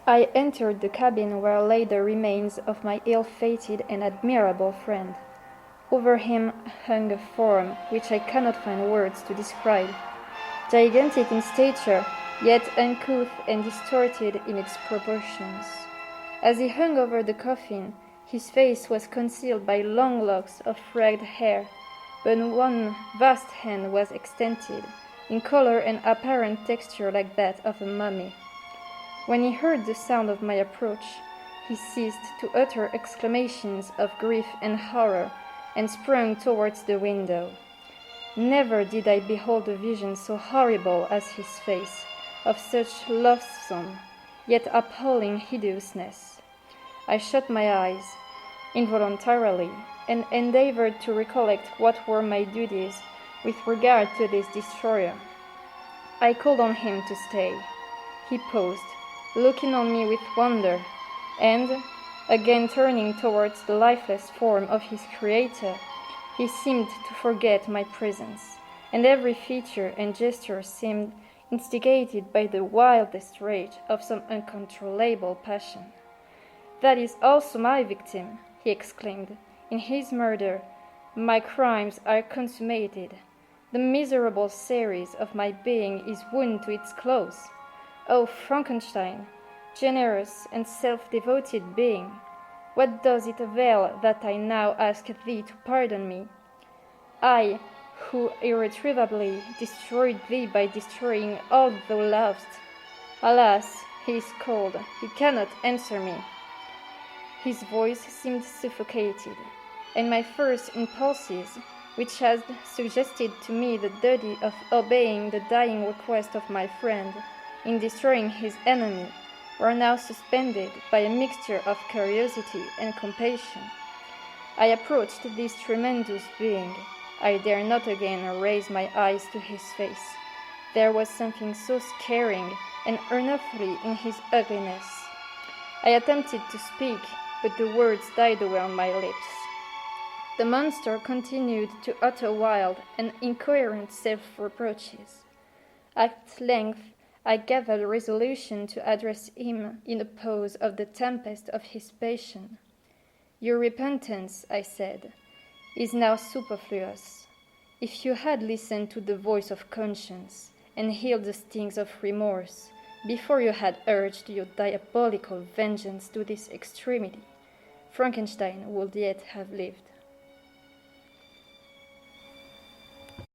I entered the cabin where lay the remains of my ill-fated and admirable friend. Over him hung a form which I cannot find words to describe, gigantic in stature, yet uncouth and distorted in its proportions. As he hung over the coffin, his face was concealed by long locks of ragged hair, but one vast hand was extended, in color and apparent texture like that of a mummy. When he heard the sound of my approach, he ceased to utter exclamations of grief and horror, and sprang towards the window. Never did I behold a vision so horrible as his face, of such loathsome, yet appalling hideousness. I shut my eyes, involuntarily, and endeavored to recollect what were my duties with regard to this destroyer. I called on him to stay. He paused, looking on me with wonder, and, again turning towards the lifeless form of his creator, he seemed to forget my presence, and every feature and gesture seemed instigated by the wildest rage of some uncontrollable passion. "That is also my victim," he exclaimed. "In his murder, my crimes are consummated. The miserable series of my being is wound to its close. O Frankenstein, generous and self-devoted being, what does it avail that I now ask thee to pardon me? I, who irretrievably destroyed thee by destroying all thou lovest. Alas, he is cold, he cannot answer me." His voice seemed suffocated, and my first impulses, which had suggested to me the duty of obeying the dying request of my friend in destroying his enemy, were now suspended by a mixture of curiosity and compassion. I approached this tremendous being. I dare not again raise my eyes to his face. There was something so scaring and unearthly in his ugliness. I attempted to speak, but the words died away on my lips. The monster continued to utter wild and incoherent self-reproaches. At length, I gathered resolution to address him in a pause of the tempest of his passion. "Your repentance," I said, "is now superfluous. If you had listened to the voice of conscience and healed the stings of remorse before you had urged your diabolical vengeance to this extremity, Frankenstein would yet have lived."